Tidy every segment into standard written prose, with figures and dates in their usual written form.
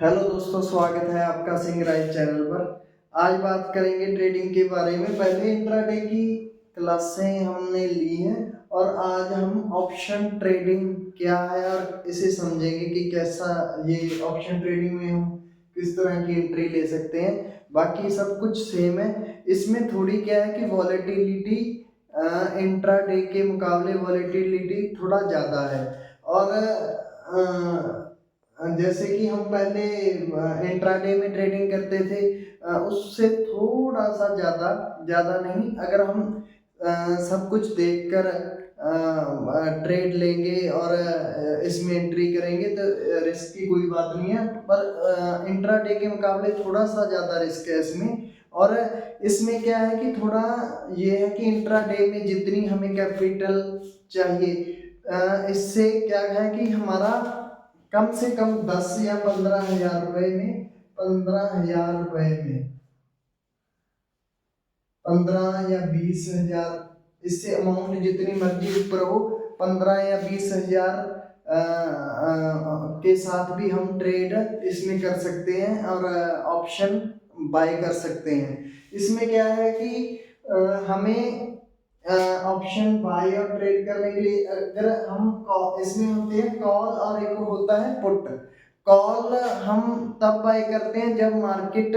Hello दोस्तों, स्वागत है आपका सिंह राइज चैनल पर। आज बात करेंगे ट्रेडिंग के बारे में। पहले इंट्राडे की क्लासें हमने ली हैं और आज हम ऑप्शन ट्रेडिंग क्या है और इसे समझेंगे कि कैसा ये ऑप्शन ट्रेडिंग में हम किस तरह की एंट्री ले सकते हैं। बाकी सब कुछ सेम है। इसमें थोड़ी क्या है कि वॉलेटिलिटी इंट्राडे के मुकाबले वॉलेटिलिटी थोड़ा ज़्यादा है। और जैसे कि हम पहले इंट्राडे में ट्रेडिंग करते थे, उससे थोड़ा सा ज़्यादा ज़्यादा नहीं। अगर हम सब कुछ देखकर ट्रेड लेंगे और इसमें एंट्री करेंगे तो रिस्क की कोई बात नहीं है, पर इंट्राडे के मुकाबले थोड़ा सा ज़्यादा रिस्क है इसमें। और इसमें क्या है कि थोड़ा ये है कि इंट्राडे में जितनी हमें कैपिटल चाहिए, इससे क्या है कि हमारा कम से कम 10 या 15 हजार रुपए में 15 या 20 हजार, इससे अमाउंट जितनी मर्जी ऊपर हो, 15 या 20 हजार के साथ भी हम ट्रेड इसमें कर सकते हैं और ऑप्शन बाय कर सकते हैं। इसमें क्या है कि हमें ऑप्शन बाय और ट्रेड करने के लिए अगर हम इसमें होते हैं कॉल और एक होता है पुट। कॉल हम तब बाय करते हैं जब मार्केट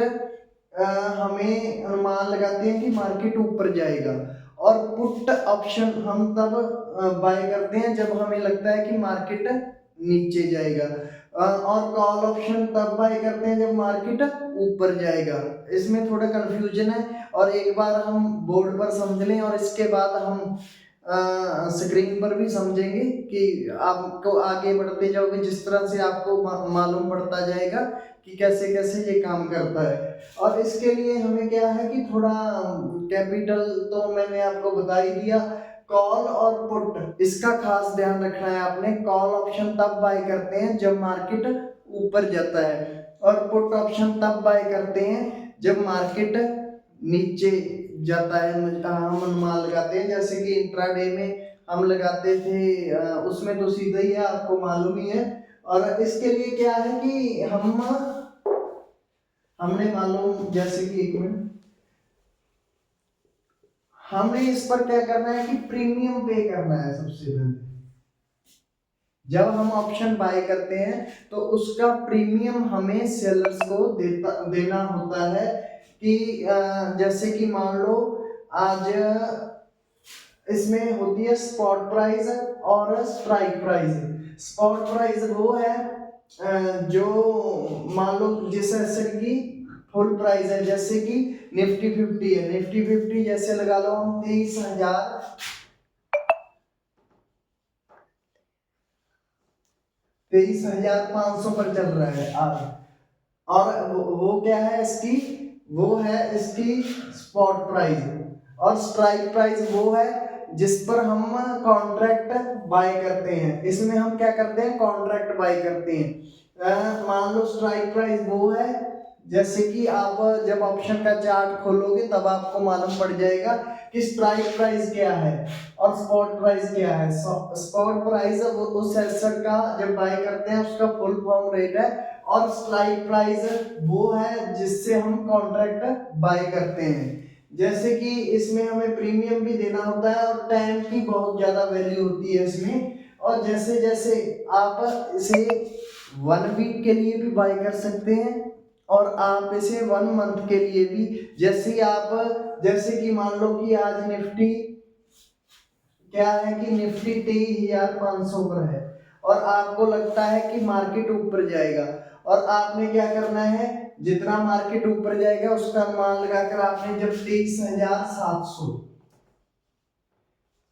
हमें अनुमान लगाते हैं कि मार्केट ऊपर जाएगा, और पुट ऑप्शन हम तब बाय करते हैं जब हमें लगता है कि मार्केट नीचे जाएगा। और कॉल ऑप्शन तब बाय करते हैं जब मार्केट ऊपर जाएगा। इसमें थोड़ा कंफ्यूजन है, और एक बार हम बोर्ड पर समझ लें और इसके बाद हम स्क्रीन पर भी समझेंगे कि आपको आगे बढ़ते जाओगे जिस तरह से आपको मालूम पड़ता जाएगा कि कैसे कैसे ये काम करता है। और इसके लिए हमें क्या है कि थोड़ा कैपिटल तो मैंने आपको बता ही दिया। कॉल और पुट, इसका खास ध्यान रखना है आपने। कॉल ऑप्शन तब बाय करते हैं जब मार्केट ऊपर जाता है, और पुट ऑप्शन तब बाय करते हैं जब मार्केट नीचे जाता है। हम अनुमान लगाते हैं, जैसे कि इंट्राडे में हम लगाते थे, उसमें तो सीधा ही है, आपको मालूम ही है। और इसके लिए क्या है कि हमने मालूम, जैसे कि 1 मिनट, हमने इस पर क्या करना है कि प्रीमियम पे करना है। सबसे पहले जब हम ऑप्शन बाय करते हैं तो उसका प्रीमियम हमें सेलर्स को देना होता है। कि जैसे कि मान लो आज इसमें होती है स्पॉट प्राइस और स्ट्राइक प्राइस। स्पॉट प्राइस वो है जो मान लो जिस एसेट की फुल प्राइस है, जैसे कि निफ्टी 50 है। निफ्टी 50 जैसे लगा लो हम 23,500 पर चल रहा है आज। और वो क्या है इसकी, वो है इसकी स्पॉट प्राइस। और स्ट्राइक प्राइस वो है जिस पर हम कॉन्ट्रैक्ट बाय करते हैं। इसमें हम क्या करते हैं, कॉन्ट्रैक्ट बाय करते हैं। मान लो स्ट्राइक प्राइस वो है, जैसे कि आप जब ऑप्शन का चार्ट खोलोगे तब आपको मालूम पड़ जाएगा कि स्ट्राइक प्राइस क्या है और स्पॉट प्राइस क्या है। स्पॉट प्राइस उस एसेट का जब बाय करते हैं उसका फुल फॉर्म रेट है, और स्ट्राइक प्राइस वो है जिससे हम कॉन्ट्रैक्ट बाय करते हैं। जैसे कि इसमें हमें प्रीमियम भी देना होता है और टाइम की बहुत ज्यादा वैल्यू होती है इसमें। और जैसे जैसे आप इसे 1 वीक के लिए भी बाय कर सकते हैं, और आप इसे 1 मंथ के लिए भी। जैसे कि मान लो कि आज निफ्टी क्या है कि निफ्टी 23,500 पर है, और आपको लगता है कि मार्केट ऊपर जाएगा। और आपने क्या करना है, जितना मार्केट ऊपर जाएगा उसका अनुमान लगाकर आपने जब 23,700,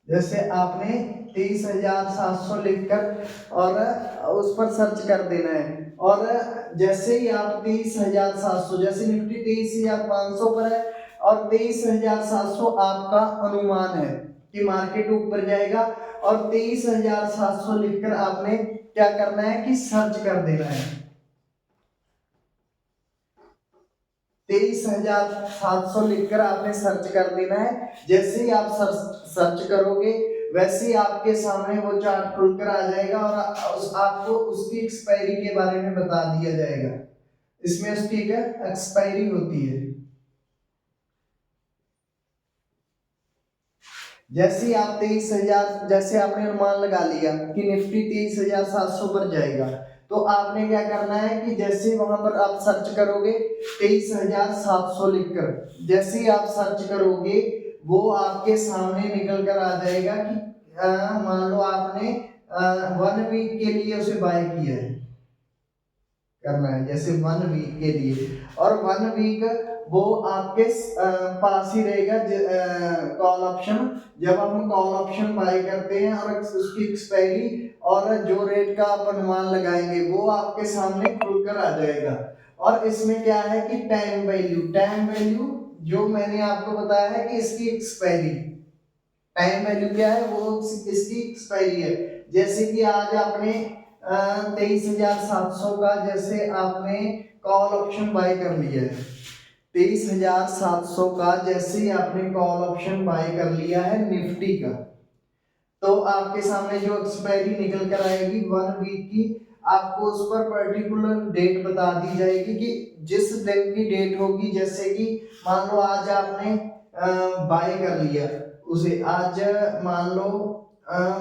जैसे आपने 23,700 लिखकर और उस पर सर्च कर देना है। और जैसे ही आप 23,700, जैसे निफ्टी 23,500 पर है और 23,700 आपका अनुमान है कि मार्केट ऊपर जाएगा, और 23,700 लिखकर आपने क्या करना है कि सर्च कर देना है। 23,700 लिखकर आपने सर्च कर देना है। जैसे ही आप सर्च करोगे वैसे ही आपके सामने वो चार्ट खुलकर आ जाएगा, और आपको उसकी एक्सपायरी के बारे में बता दिया जाएगा। इसमें उसकी एक एक्सपायरी होती है। जैसे ही आप 23,000, जैसे आपने अनुमान लगा लिया कि निफ्टी 23,700 पर जाएगा, तो आपने क्या करना है कि जैसे वहां पर आप सर्च करोगे 23,700 लिखकर, जैसे ही आप सर्च करोगे वो आपके सामने निकल कर आ जाएगा कि मान लो आपने 1 वीक के लिए उसे बाय किया है, करना है जैसे 1 वीक के लिए, और 1 वीक वो आपके पास ही रहेगा कॉल ऑप्शन। जब हम कॉल ऑप्शन बाय करते हैं और उसकी एक्सपायरी और जो रेट का आप अनुमान लगाएंगे वो आपके सामने खुलकर आ जाएगा। और इसमें क्या है कि टाइम वैल्यू जो मैंने आपको बताया है कि इसकी एक्सपायरी, टाइम वैल्यू क्या है, वो इसकी एक्सपायरी है। जैसे कि आज आपने 23,700 का जैसे आपने कॉल ऑप्शन बाय कर लिया है, 23,700 का जैसे ही आपने कॉल ऑप्शन बाय कर लिया है निफ्टी का, तो आपके सामने जो एक्सपायरी निकल कर आएगी 1 वीक की, आपको उस पर पर्टिकुलर डेट बता दी जाएगी कि जिस दिन की डेट होगी, जैसे कि मान लो आज आपने बाय कर लिया उसे, आज मान लो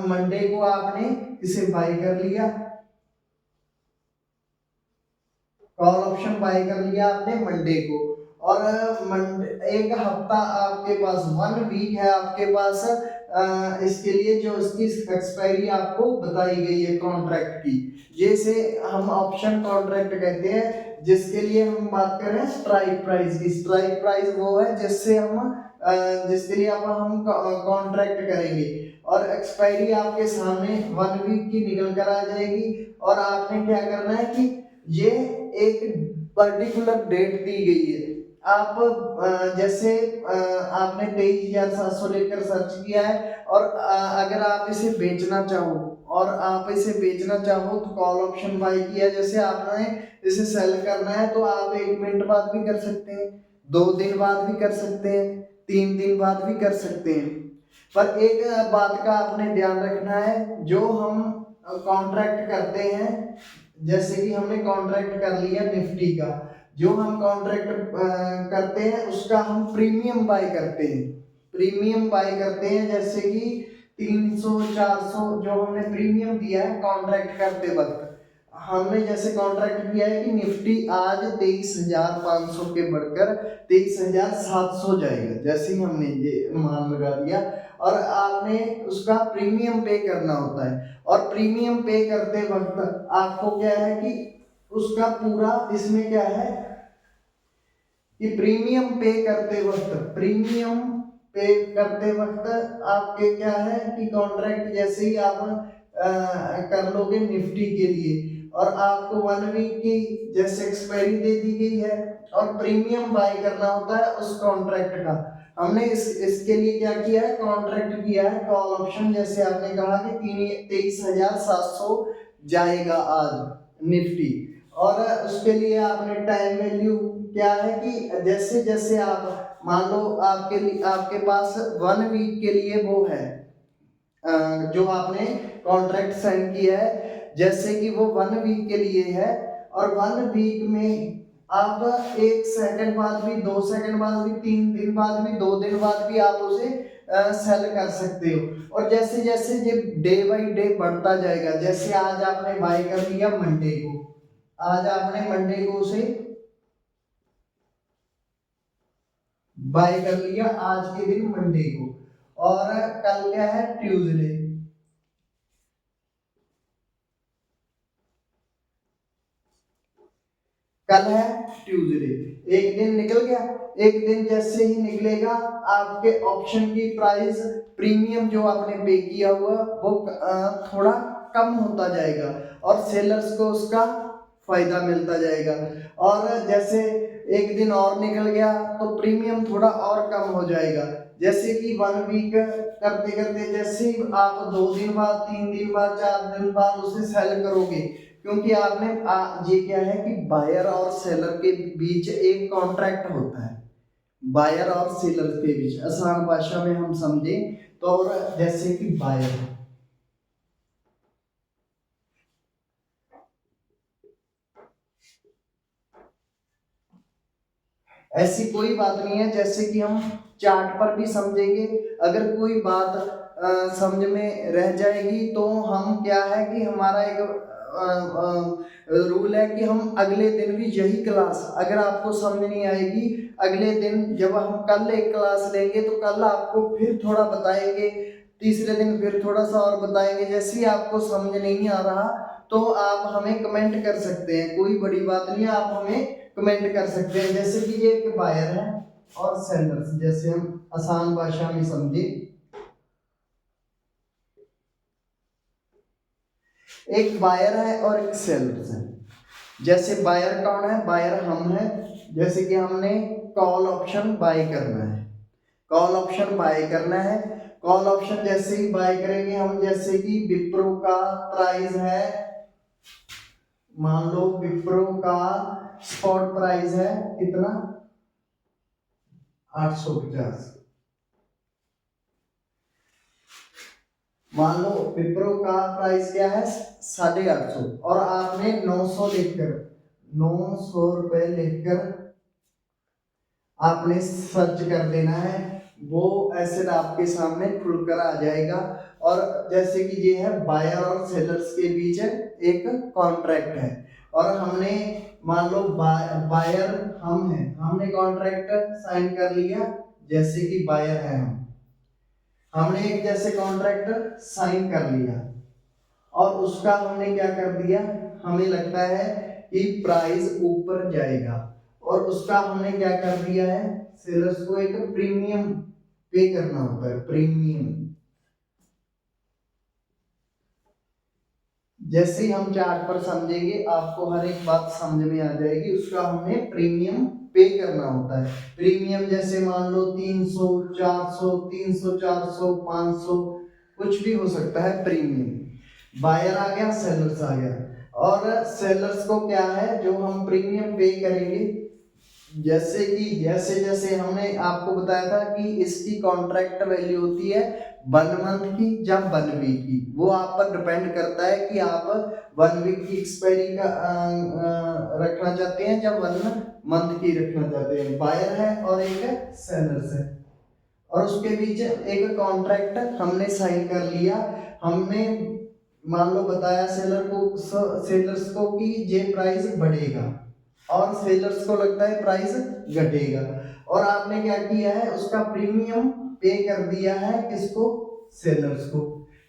मंडे को आपने इसे बाय कर लिया, कॉल ऑप्शन बाय कर लिया आपने मंडे को, और एक हफ्ता आपके पास, 1 वीक है आपके पास इसके लिए जो इसकी एक्सपायरी आपको बताई गई है कॉन्ट्रैक्ट की। जैसे हम ऑप्शन कॉन्ट्रैक्ट कहते हैं, जिसके लिए हम बात कर रहे हैं स्ट्राइक प्राइस की। स्ट्राइक प्राइस वो है जिससे जिसके लिए हम कॉन्ट्रैक्ट करेंगे, और एक्सपायरी आपके सामने 1 वीक की निकल कर आ जाएगी। और आपने क्या करना है कि ये एक पर्टिकुलर डेट दी गई है। आप जैसे आपने 23,700 लेकर सर्च किया है, और अगर आप इसे बेचना चाहो, तो कॉल ऑप्शन बाय किया, जैसे आपने इसे सेल करना है तो आप 1 मिनट बाद भी कर सकते हैं, 2 दिन बाद भी कर सकते हैं, 3 दिन बाद भी कर सकते हैं। पर एक बात का आपने ध्यान रखना है, जो हम कॉन्ट्रैक्ट करते हैं, जैसे कि हमने कॉन्ट्रैक्ट कर लिया निफ्टी का, जो हम कॉन्ट्रैक्ट करते हैं उसका हम प्रीमियम बाय करते हैं। जैसे कि 300-400 जो हमने प्रीमियम दिया है कॉन्ट्रैक्ट करते वक्त, हमने जैसे कॉन्ट्रैक्ट किया है कि निफ्टी आज 23,500 के बढ़कर 23,700 जाएगा, जैसे ही हमने ये अनुमान लगा दिया, और आपने उसका प्रीमियम पे करना होता है। और प्रीमियम पे करते वक्त आपको क्या है कि उसका पूरा, इसमें क्या है कि प्रीमियम पे करते वक्त आपके क्या है कि कॉन्ट्रैक्ट जैसे ही आप कर लोगे निफ्टी के लिए, और आपको 1 वीक की जैसे एक्सपायरी दे दी गई है, और प्रीमियम बाय करना होता है उस कॉन्ट्रैक्ट का। हमने इसके लिए क्या किया है, कॉन्ट्रैक्ट किया है कॉल ऑप्शन, जैसे आपने कहा कि 23,700 जाएगा आज निफ्टी, और उसके लिए आपने टाइम वैल्यू क्या है कि जैसे जैसे आप मान लो आपके पास 1 वीक के लिए वो है, जो आपने कॉन्ट्रैक्ट साइन किया है, जैसे कि वो 1 वीक के लिए है, और 1 वीक में आप 1 सेकंड बाद भी, 2 सेकंड बाद भी, 3 दिन बाद भी, 2 दिन बाद भी आप उसे सेल कर सकते हो। और जैसे जैसे ये डे बाई डे बढ़ता जाएगा, जैसे आज आपने बाय कर लिया मंडे को, उसे बाय कर लिया आज के दिन मंडे को, और कल क्या है, ट्यूसडे, कल है ट्यूसडे, एक दिन निकल गया। एक दिन जैसे ही निकलेगा, आपके ऑप्शन की प्राइस, प्रीमियम जो आपने पे किया हुआ वो थोड़ा कम होता जाएगा, और सेलर्स को उसका फायदा मिलता जाएगा। और जैसे एक दिन और निकल गया तो प्रीमियम थोड़ा और कम हो जाएगा। जैसे कि 1 वीक करते करते जैसे ही आप 2 दिन बाद, 3 दिन बाद, 4 दिन बाद उसे सेल करोगे, क्योंकि आपने ये क्या है कि बायर और सेलर के बीच एक कॉन्ट्रैक्ट होता है, बायर और सेलर के बीच, आसान भाषा में हम समझे तो, और जैसे कि बायर, ऐसी कोई बात नहीं है, जैसे कि हम चार्ट पर भी समझेंगे, अगर कोई बात समझ में रह जाएगी तो हम क्या है कि हमारा एक रूल है कि हम अगले दिन भी यही क्लास, अगर आपको समझ नहीं आएगी, अगले दिन जब हम कल एक क्लास लेंगे तो कल आपको फिर थोड़ा बताएंगे, तीसरे दिन फिर थोड़ा सा और बताएंगे। जैसे ही आपको समझ नहीं आ रहा तो आप हमें कमेंट कर सकते हैं, कोई बड़ी बात नहीं है, आप हमें कमेंट कर सकते हैं। जैसे कि ये एक बायर है और सेलर्स, जैसे हम आसान भाषा में समझे, एक बायर है और एक सेलर्स है। जैसे बायर कौन है, बायर हम है, जैसे कि हमने कॉल ऑप्शन बाय करना है, कॉल ऑप्शन बाय करना है। कॉल ऑप्शन जैसे ही बाय करेंगे हम, जैसे कि विप्रो का प्राइस है, मान लो विप्रो का स्पॉट प्राइस है कितना, 850, मान लो विप्रो का प्राइस क्या है 850, और आपने 900 लिखकर, 900 रुपए लिखकर आपने सर्च कर देना है, वो एसेट आपके सामने खुलकर आ जाएगा। और जैसे कि ये है बायर और सेलर्स के बीच एक कॉन्ट्रैक्ट है, और हमने मान लो बायर हम हैं, हमने कॉन्ट्रैक्ट साइन कर लिया, जैसे कि बायर है हमने एक जैसे कॉन्ट्रैक्ट साइन कर लिया, और उसका हमने क्या कर दिया, हमें लगता है कि प्राइस ऊपर जाएगा, और उसका हमने क्या कर दिया है, सेलर्स को एक प्रीमियम पे करना होता है, प्रीमियम। जैसे ही हम चार्ट पर समझेंगे आपको हर एक बात समझ में आ जाएगी, उसका हमें प्रीमियम पे करना होता है। प्रीमियम जैसे मान लो 300, 400, 300, 400, 500, कुछ भी हो सकता है प्रीमियम। बायर आ गया, सेलर्स आ गया, और सेलर्स को क्या है, जो हम प्रीमियम पे करेंगे, जैसे कि जैसे जैसे हमने आपको बताया था कि इसकी कॉन्ट्रैक्ट वैल्यू होती है 1 मंथ की या 1 वीक की, वो आप पर डिपेंड करता है कि आप 1 वीक की एक्सपायरी का रखना चाहते हैं या 1 मंथ की रखना चाहते हैं। बायर है और एक सेलर्स है, और उसके बीच एक कॉन्ट्रैक्ट हमने साइन कर लिया। हमने मान लो बताया सेलर्स को कि ये प्राइस बढ़ेगा, और सेलर्स को लगता है प्राइस घटेगा, और आपने क्या किया है, उसका प्रीमियम पे कर दिया है, किसको, सेलर्स को।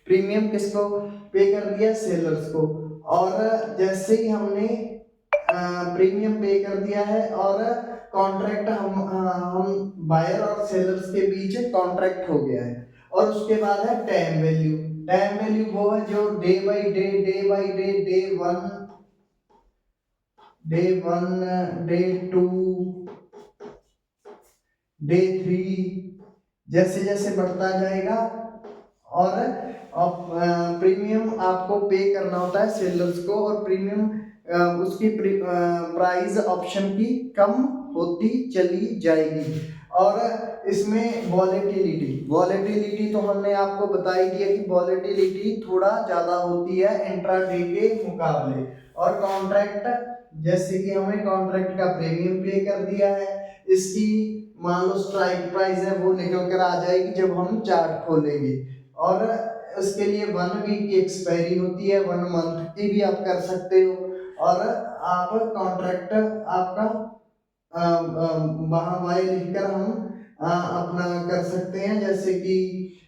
प्रीमियम किसको पे कर दिया, सेलर्स को। और जैसे ही हमने प्रीमियम पे कर दिया है, और कॉन्ट्रैक्ट हम बायर और सेलर्स के बीच कॉन्ट्रैक्ट हो गया है, और उसके बाद है टाइम वैल्यू। टाइम वैल्यू वो है जो day by day, day by day, day 1, day 2, day 3, जैसे जैसे बढ़ता जाएगा। और प्रीमियम आपको पे करना होता है सेलर्स को, और प्रीमियम उसकी प्राइस ऑप्शन की कम होती चली जाएगी। और इसमें वॉलेटिलिटी तो हमने आपको बता ही दिया कि वॉलेटिलिटी थोड़ा ज़्यादा होती है इंट्राडे के मुकाबले। और कॉन्ट्रैक्ट, जैसे कि हमने कॉन्ट्रैक्ट का प्रीमियम पे कर दिया है, इसकी मान लो स्ट्राइक प्राइस है वो निकल कर आ जाएगी जब हम चार्ट खोलेंगे। और उसके लिए 1 वीक की एक्सपायरी होती है, 1 मंथ की भी आप कर सकते हो, और आप कॉन्ट्रैक्ट आपका वहाँ वाई लिखकर हम अपना कर सकते हैं, जैसे कि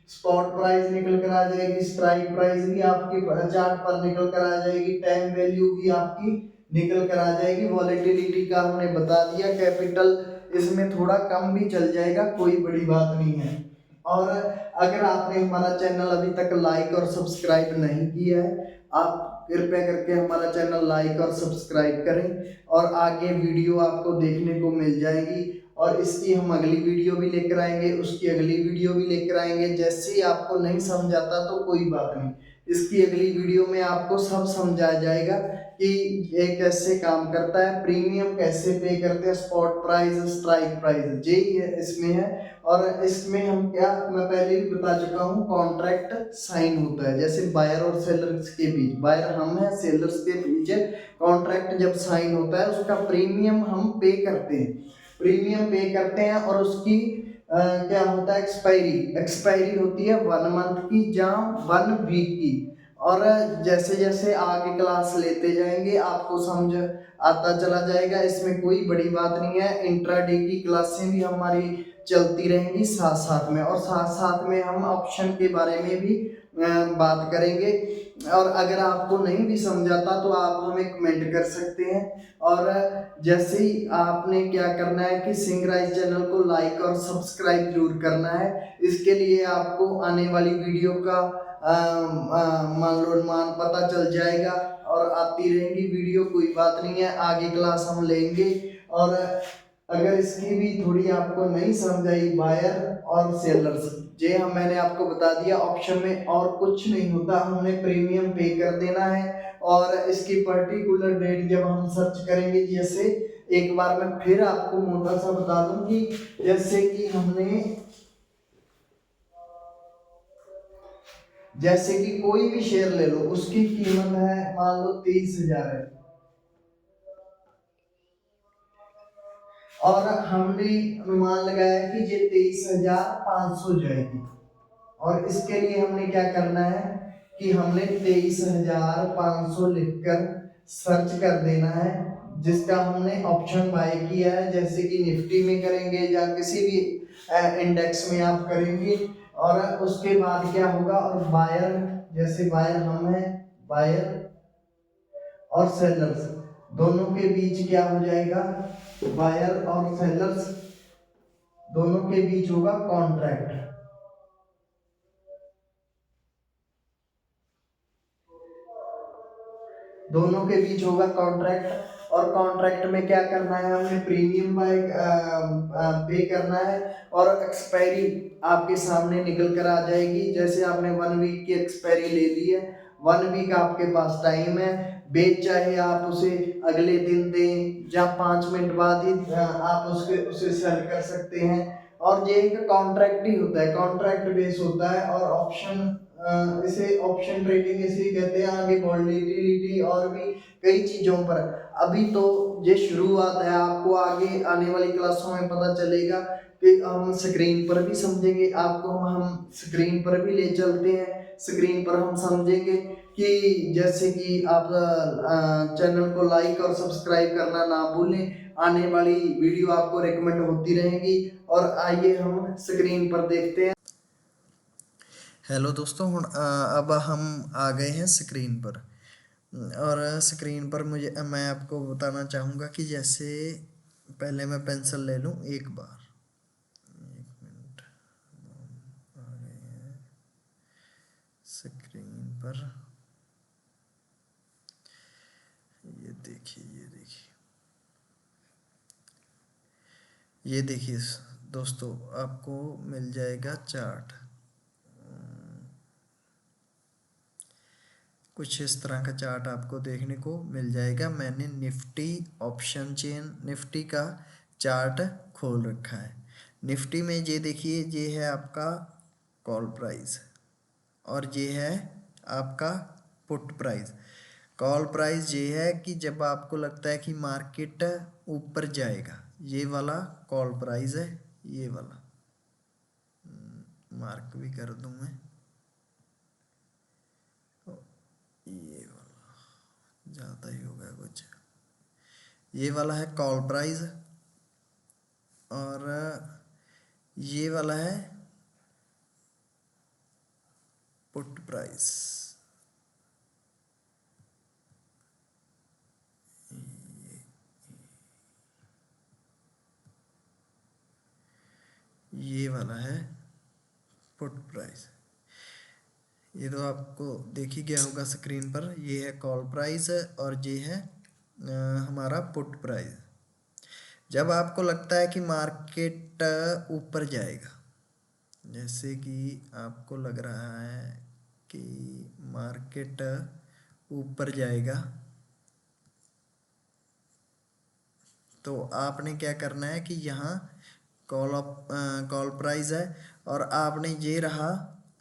स्पॉट प्राइस निकल कर आ जाएगी, स्ट्राइक प्राइस भी आपकी चार्ट पर निकल कर आ जाएगी, टाइम वैल्यू भी आपकी निकल कर आ जाएगी। वॉलेटिलिटी का हमने बता दिया, कैपिटल इसमें थोड़ा कम भी चल जाएगा, कोई बड़ी बात नहीं है। और अगर आपने हमारा चैनल अभी तक लाइक और सब्सक्राइब नहीं किया है, आप कृपया करके हमारा चैनल लाइक और सब्सक्राइब करें, और आगे वीडियो आपको देखने को मिल जाएगी, और इसकी हम अगली वीडियो भी लेकर आएंगे, उसकी अगली वीडियो भी लेकर आएंगे। जैसे ही आपको नहीं समझ आता तो कोई बात नहीं, इसकी अगली वीडियो में आपको सब समझाया जाएगा कि ये कैसे काम करता है, प्रीमियम कैसे पे करते हैं, स्पॉट प्राइस, स्ट्राइक प्राइस, यही है इसमें है। और इसमें हम क्या, मैं पहले भी बता चुका हूँ, कॉन्ट्रैक्ट साइन होता है, जैसे बायर और सेलर्स के बीच, बायर हम हैं, सेलर्स के बीच कॉन्ट्रैक्ट जब साइन होता है, उसका प्रीमियम हम पे करते हैं। प्रीमियम पे करते हैं और उसकी क्या होता है, एक्सपायरी होती है 1 मंथ की या 1 वीक की। और जैसे जैसे आगे क्लास लेते जाएंगे आपको समझ आता चला जाएगा, इसमें कोई बड़ी बात नहीं है। इंट्राडे की क्लासें भी हमारी चलती रहेंगी साथ साथ में, और साथ साथ में हम ऑप्शन के बारे में भी बात करेंगे। और अगर आपको नहीं भी समझ आता तो आप हमें कमेंट कर सकते हैं। और जैसे ही आपने क्या करना है कि सिंगराइज चैनल को लाइक और सब्सक्राइब जरूर करना है। इसके लिए आपको आने वाली वीडियो का मान लो अनुमान पता चल जाएगा, और आती रहेंगी वीडियो, कोई बात नहीं है, आगे क्लास हम लेंगे। और अगर इसकी भी थोड़ी आपको नहीं समझ आई, बायर और सेलर्स, जे हम मैंने आपको बता दिया ऑप्शन में और कुछ नहीं होता, हमने प्रीमियम पे कर देना है। और इसकी पर्टिकुलर डेट जब हम सर्च करेंगे, जैसे एक बार मैं फिर आपको मोटा सा बता दूं कि जैसे कि कोई भी शेयर ले लो, उसकी कीमत है मान लो 23,000 है, और हमने अनुमान लगाया कि ये 23,500 जाएगी। और इसके लिए हमने क्या करना है कि हमने 23,500 लिखकर सर्च कर देना है, जिसका हमने ऑप्शन बाय किया है। जैसे कि निफ्टी में करेंगे या किसी भी इंडेक्स में आप करेंगे। और उसके बाद क्या होगा, और बायर, जैसे बायर हम हैं, बायर और सेलर्स दोनों के बीच क्या हो जाएगा, बायर और सेलर्स दोनों के बीच होगा कॉन्ट्रैक्ट। दोनों के बीच होगा कॉन्ट्रैक्ट। और कॉन्ट्रैक्ट में क्या करना है, हमें प्रीमियम बाय पे करना है। और एक्सपायरी आपके सामने निकल कर आ जाएगी। जैसे आपने 1 वीक की एक्सपायरी ले ली है, 1 वीक आपके पास टाइम है, बेच चाहे आप उसे अगले दिन दें या 5 मिनट बाद ही आप उसे सेल कर सकते हैं। और ये एक कॉन्ट्रैक्ट ही होता है, कॉन्ट्रैक्ट बेस होता है। और ऑप्शन, इसे ऑप्शन ट्रेडिंग इसे कहते हैं। आगे वोलेटिलिटी और भी कई चीजों पर, अभी तो ये शुरुआत है, आपको आगे आने वाली क्लासों में पता चलेगा कि हम स्क्रीन पर भी समझेंगे। आपको हम स्क्रीन पर भी ले चलते हैं, स्क्रीन पर हम समझेंगे कि जैसे कि आप चैनल को लाइक और सब्सक्राइब करना ना भूलें। आने वाली वीडियो आपको रिकमेंड होती रहेंगी। और आइए हम स्क्रीन पर देखते हैं। हेलो दोस्तों, अब हम आ गए हैं स्क्रीन पर। और स्क्रीन पर मैं आपको बताना चाहूँगा कि जैसे पहले मैं पेंसिल ले लूँ एक बार, 1 मिनट, आ गए हैं स्क्रीन पर। ये देखिए, ये देखिए दोस्तों, आपको मिल जाएगा चार्ट। कुछ इस तरह का चार्ट आपको देखने को मिल जाएगा। मैंने निफ्टी ऑप्शन चेन, निफ्टी का चार्ट खोल रखा है। निफ्टी में ये देखिए, ये है आपका कॉल प्राइस और ये है आपका पुट प्राइस। कॉल प्राइस ये है कि जब आपको लगता है कि मार्केट ऊपर जाएगा, ये वाला कॉल प्राइस है। ये वाला मार्क भी कर दूं मैं, ये वाला ज़्यादा ही होगा कुछ। ये वाला है कॉल प्राइस और ये वाला है पुट प्राइस। ये वाला है पुट प्राइस। ये तो आपको देख ही गया होगा स्क्रीन पर। ये है कॉल प्राइस और ये है हमारा पुट प्राइस। जब आपको लगता है कि मार्केट ऊपर जाएगा, जैसे कि आपको लग रहा है कि मार्केट ऊपर जाएगा, तो आपने क्या करना है कि यहाँ कॉल प्राइस है और आपने ये रहा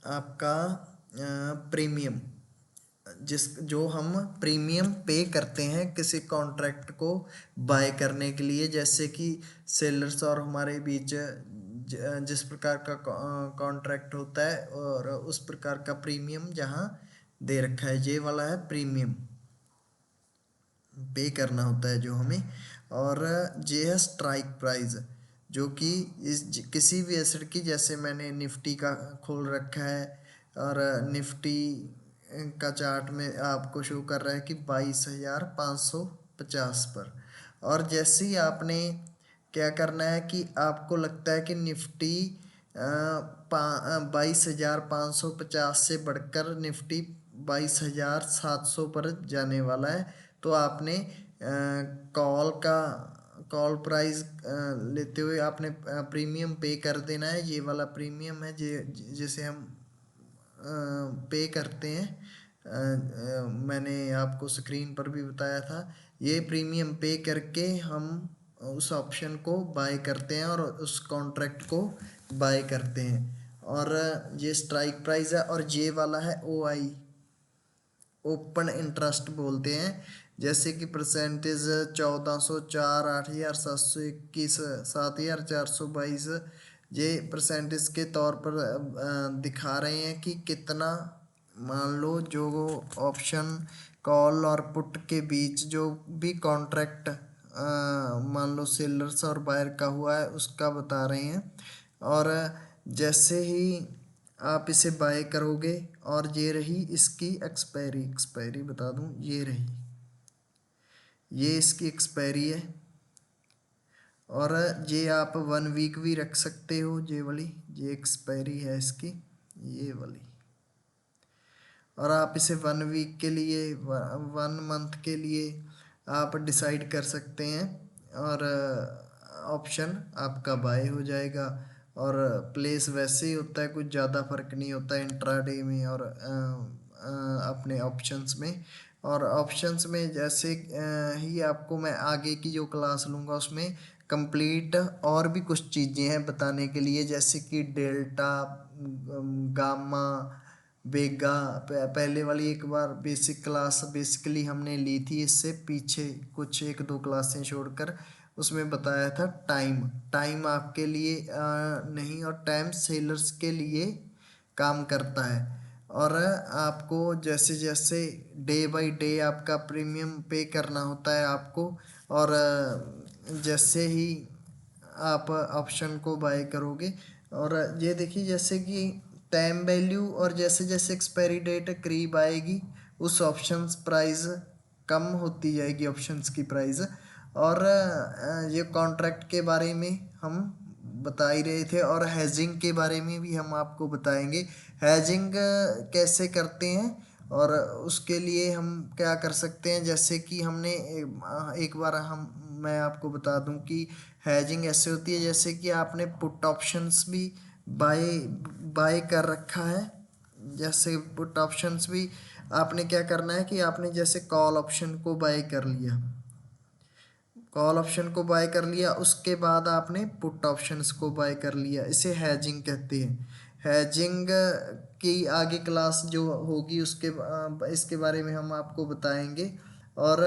आपका प्रीमियम। जो हम प्रीमियम पे करते हैं किसी कॉन्ट्रैक्ट को बाय करने के लिए, जैसे कि सेलर्स और हमारे बीच जिस प्रकार का कॉन्ट्रैक्ट होता है और उस प्रकार का प्रीमियम जहाँ दे रखा है, ये वाला है प्रीमियम पे करना होता है जो हमें। और ये है स्ट्राइक प्राइस, जो कि किसी भी एसेट की, जैसे मैंने निफ्टी का खोल रखा है और निफ्टी का चार्ट में आपको शो कर रहा है कि 22,550 पर। और जैसे ही आपने क्या करना है कि आपको लगता है कि निफ्टी 22,550 से बढ़कर निफ्टी 22,700 पर जाने वाला है, तो आपने कॉल प्राइस लेते हुए आपने प्रीमियम पे कर देना है। ये वाला प्रीमियम है जिसे हम पे करते हैं। मैंने आपको स्क्रीन पर भी बताया था। ये प्रीमियम पे करके हम उस ऑप्शन को बाय करते हैं और उस कॉन्ट्रैक्ट को बाय करते हैं। और ये स्ट्राइक प्राइस है। और ये वाला है OI, ओपन इंटरेस्ट बोलते हैं। जैसे कि परसेंटेज 1404, 8,721, 7,422, ये परसेंटेज के तौर पर दिखा रहे हैं कि कितना, मान लो जो ऑप्शन कॉल और पुट के बीच जो भी कॉन्ट्रैक्ट मान लो सेलर्स और बायर का हुआ है उसका बता रहे हैं। और जैसे ही आप इसे बाय करोगे, और ये रही इसकी एक्सपायरी बता दूं, ये रही, ये इसकी एक्सपायरी है। और ये आप 1 वीक भी रख सकते हो, ये एक्सपायरी है इसकी, ये वाली। और आप इसे 1 वीक के लिए, 1 मंथ के लिए आप डिसाइड कर सकते हैं। और ऑप्शन आपका बाय हो जाएगा। और प्लेस वैसे ही होता है, कुछ ज़्यादा फर्क नहीं होता है इंट्राडे में और अपने ऑप्शंस में। और ऑप्शंस में जैसे ही आपको मैं आगे की जो क्लास लूँगा उसमें कंप्लीट और भी कुछ चीज़ें हैं बताने के लिए, जैसे कि डेल्टा, गामा, बेगा। पहले वाली एक बार बेसिक क्लास बेसिकली हमने ली थी, इससे पीछे कुछ 1-2 क्लासें छोड़कर उसमें बताया था टाइम आपके लिए नहीं, और टाइम सेलर्स के लिए काम करता है। और आपको जैसे जैसे डे बाय डे आपका प्रीमियम पे करना होता है आपको। और जैसे ही आप ऑप्शन को बाय करोगे, और ये देखिए जैसे कि टाइम वैल्यू और जैसे जैसे एक्सपायरी डेट करीब आएगी उस ऑप्शंस प्राइस कम होती जाएगी, ऑप्शंस की प्राइस। और ये कॉन्ट्रैक्ट के बारे में हम बता ही रहे थे, और हेजिंग के बारे में भी हम आपको बताएंगे। हेजिंग कैसे करते हैं और उसके लिए हम क्या कर सकते हैं, जैसे कि हमने एक बार मैं आपको बता दूं कि हेजिंग ऐसे होती है जैसे कि आपने पुट ऑप्शंस भी बाय बाय कर रखा है। जैसे पुट ऑप्शंस भी आपने क्या करना है कि आपने जैसे कॉल ऑप्शन को बाय कर लिया, उसके बाद आपने पुट ऑप्शंस को बाय कर लिया, इसे हेजिंग कहते हैं। हेजिंग की आगे क्लास जो होगी इसके बारे में हम आपको बताएंगे। और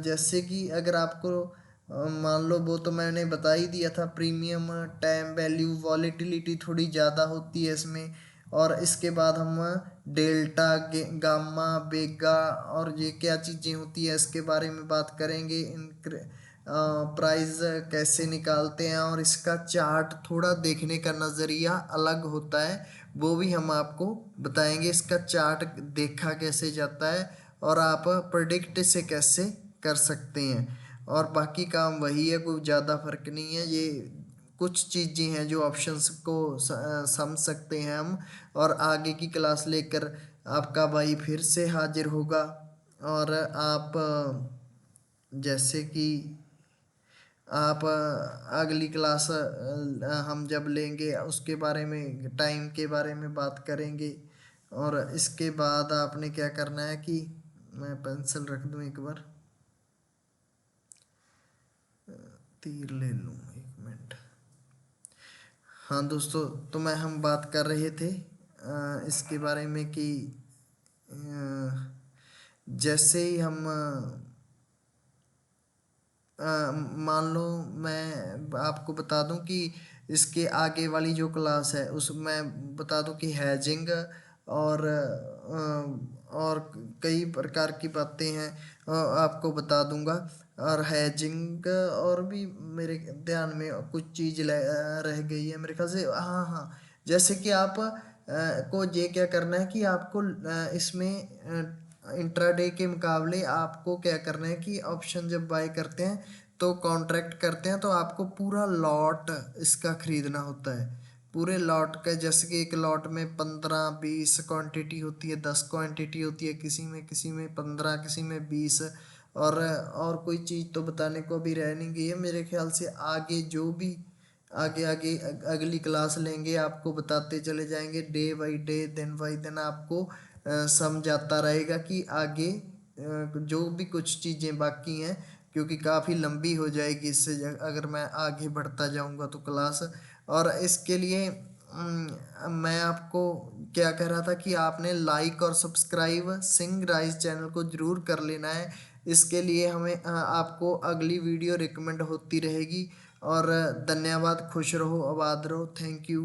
जैसे कि अगर आपको मान लो, वो तो मैंने बता ही दिया था, प्रीमियम, टाइम वैल्यू, वॉलेटिलिटी थोड़ी ज़्यादा होती है इसमें। और इसके बाद हम डेल्टा, गामा, बेगा और ये क्या चीज़ें होती है इसके बारे में बात करेंगे। इन प्राइस कैसे निकालते हैं और इसका चार्ट थोड़ा देखने का नज़रिया अलग होता है, वो भी हम आपको बताएंगे। इसका चार्ट देखा कैसे जाता है और आप प्रेडिक्ट इसे कैसे कर सकते हैं। और बाकी काम वही है, कोई ज़्यादा फर्क नहीं है। ये कुछ चीज़ें हैं जो ऑप्शंस को समझ सकते हैं हम। और आगे की क्लास लेकर आपका भाई फिर से हाजिर होगा। और आप जैसे कि आप अगली क्लास हम जब लेंगे उसके बारे में, टाइम के बारे में बात करेंगे। और इसके बाद आपने क्या करना है कि मैं पेंसिल रख दूं, एक बार तीर ले लूं, 1 मिनट। हाँ दोस्तों, तो हम बात कर रहे थे इसके बारे में कि जैसे ही हम मान लो मैं आपको बता दूं कि इसके आगे वाली जो क्लास है उसमें बता दूं कि हैजिंग और और कई प्रकार की बातें हैं, आपको बता दूंगा। और हैजिंग और भी मेरे ध्यान में कुछ चीज़ रह गई है मेरे ख्याल से। हाँ हाँ, जैसे कि आप को ये क्या करना है कि आपको इसमें इंट्राडे के मुकाबले आपको क्या करना है कि ऑप्शन जब बाय करते हैं तो कॉन्ट्रैक्ट करते हैं तो आपको पूरा लॉट इसका खरीदना होता है। पूरे लॉट का, जैसे कि एक लॉट में 15-20 क्वांटिटी होती है, 10 क्वांटिटी होती है, किसी में 15, किसी में 20। और कोई चीज़ तो बताने को अभी रह नहीं गई है मेरे ख्याल से। आगे जो भी आगे आगे अगली क्लास लेंगे आपको बताते चले जाएंगे, डे बाई डे, दिन बाई दिन आपको समझ आता रहेगा कि आगे जो भी कुछ चीज़ें बाकी हैं, क्योंकि काफ़ी लंबी हो जाएगी इससे अगर मैं आगे बढ़ता जाऊंगा तो क्लास। और इसके लिए मैं आपको क्या कह रहा था कि आपने लाइक और सब्सक्राइब सिंग राइज चैनल को ज़रूर कर लेना है। इसके लिए हमें आपको अगली वीडियो रिकमेंड होती रहेगी। और धन्यवाद, खुश रहो, आबाद रहो, थैंक यू।